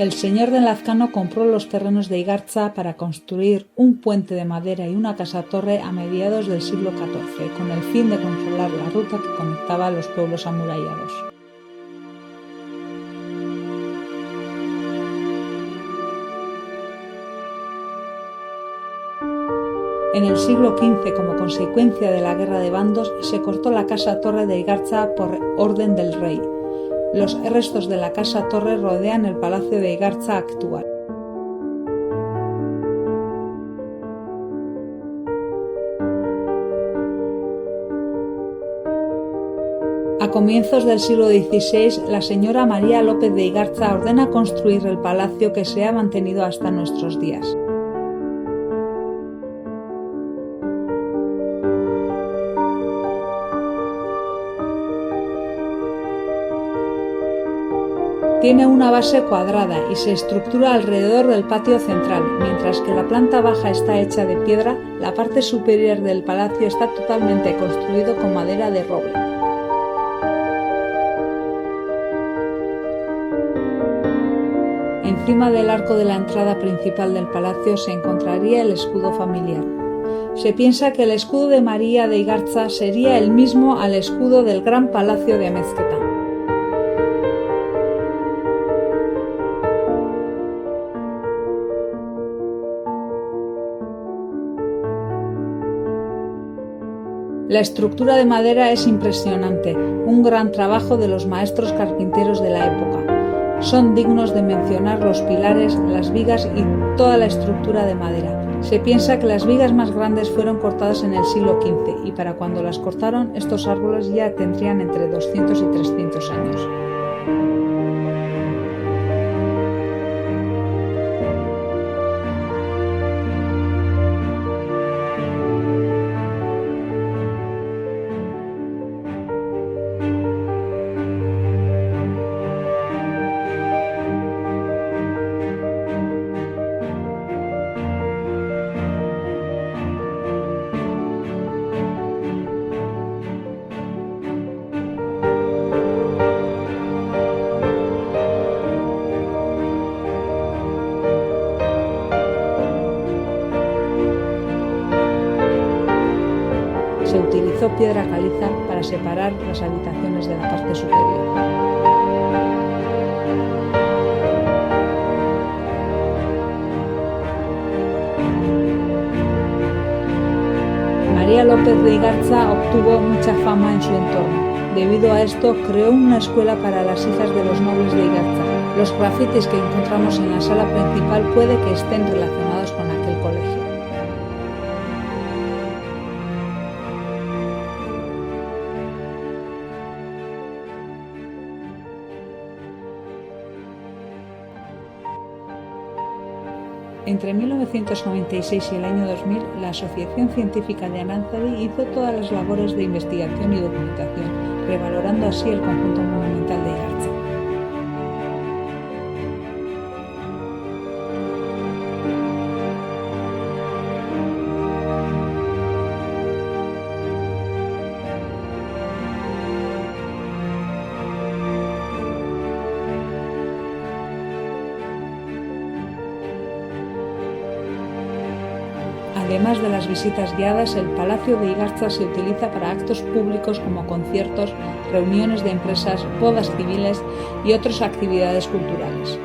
El señor de Lazcano compró los terrenos de Igartza para construir un puente de madera y una casa-torre a mediados del siglo XIV, con el fin de controlar la ruta que conectaba a los pueblos amurallados. En el siglo XV, como consecuencia de la guerra de bandos, se cortó la casa-torre de Igartza por orden del rey. Los restos de la casa-torre rodean el palacio de Igartza actual. A comienzos del siglo XVI, la señora María López de Igartza ordena construir el palacio que se ha mantenido hasta nuestros días. Tiene una base cuadrada y se estructura alrededor del patio central. Mientras que la planta baja está hecha de piedra, la parte superior del palacio está totalmente construido con madera de roble. Encima del arco de la entrada principal del palacio se encontraría el escudo familiar. Se piensa que el escudo de María de Igartza sería el mismo al escudo del Gran Palacio de Amezqueta. La estructura de madera es impresionante, un gran trabajo de los maestros carpinteros de la época. Son dignos de mencionar los pilares, las vigas y toda la estructura de madera. Se piensa que las vigas más grandes fueron cortadas en el siglo XV y para cuando las cortaron estos árboles ya tendrían entre 200 y 300 años. Se utilizó piedra caliza para separar las habitaciones de la parte superior. María López de Igartza obtuvo mucha fama en su entorno. Debido a esto, creó una escuela para las hijas de los nobles de Igartza. Los grafitis que encontramos en la sala principal puede que estén relacionados con aquel colegio. Entre 1996 y el año 2000, la Asociación Científica de Aránzazu hizo todas las labores de investigación y documentación, revalorando así el conjunto monumental de Igartza. Además de las visitas guiadas, el Palacio de Igartza se utiliza para actos públicos como conciertos, reuniones de empresas, bodas civiles y otras actividades culturales.